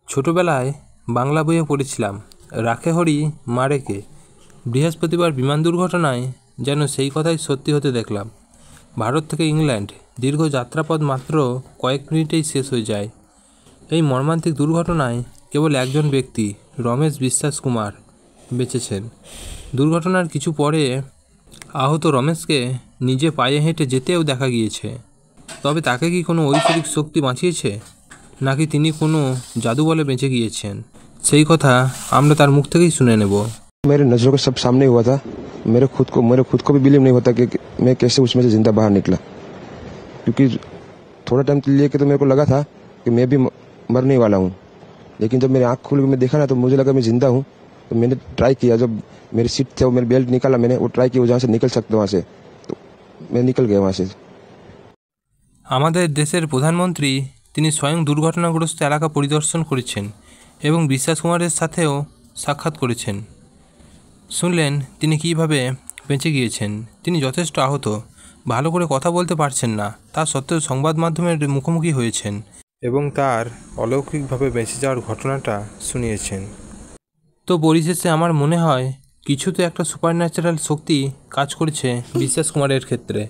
ছোটবেলায় বাংলা বইয়ে পড়েছিলাম, রাখে হরি মারেকে। বৃহস্পতিবার বিমান দুর্ঘটনায় যেন সেই কথাই সত্যি হতে দেখলাম। ভারত থেকে ইংল্যান্ড দীর্ঘ যাত্রাপথ মাত্র কয়েক মিনিটেই শেষ হয়ে যায়। এই মর্মান্তিক দুর্ঘটনায় কেবল একজন ব্যক্তি, রমেশ বিশ্বাস কুমার, বেঁচেছেন। দুর্ঘটনার কিছু পরে আহত রমেশকে নিজে পায়ে হেঁটে যেতেও দেখা গিয়েছে। তবে তাকে কি কোনো ঐশ্বরিক শক্তি বাঁচিয়েছে, নাকি তিনি কোনো জাদু বলে বেঁচে গিয়েছেন, সেই কথা আমরা তার মুখ থেকেই শুনে নেব। मेरे नज़रों के सब सामने हुआ था। मेरे खुद को भी बिलीव नहीं होता कि मैं कैसे उसमें से जिंदा बाहर निकला, क्योंकि थोड़ा टाइम लिए के तो मेरे को लगा था कि मैं भी मरने वाला हूँ। लेकिन जब मेरी आँख खुल के मैं देखा ना, तो मुझे लगा मैं जिंदा हूँ। तो मैंने ट्राई किया, जब मेरी सीट थे वो मेरी बेल्ट निकाला, मैंने वो ट्राई किया जहाँ से निकल सकते वहाँ से, तो मैं निकल गया वहाँ से। আমাদের দেশের প্রধানমন্ত্রী তিনি স্বয়ং দুর্ঘটনাগ্রস্ত এলাকা পরিদর্শন করেছেন এবং বিশ্বাস কুমারের সাথেও সাক্ষাৎ করেছেন। শুনলেন তিনি কীভাবে বেঁচে গিয়েছেন। তিনি যথেষ্ট আহত, ভালো করে কথা বলতে পারছেন না, তা সত্ত্বেও সংবাদ মাধ্যমের মুখোমুখি হয়েছেন এবং তার অলৌকিকভাবে বেঁচে যাওয়ার ঘটনাটা শুনিয়েছেন। তো পরিশেষে আমার মনে হয় কিছু তো একটা সুপারন্যাচারাল শক্তি কাজ করেছে বিশ্বাস কুমারের ক্ষেত্রে।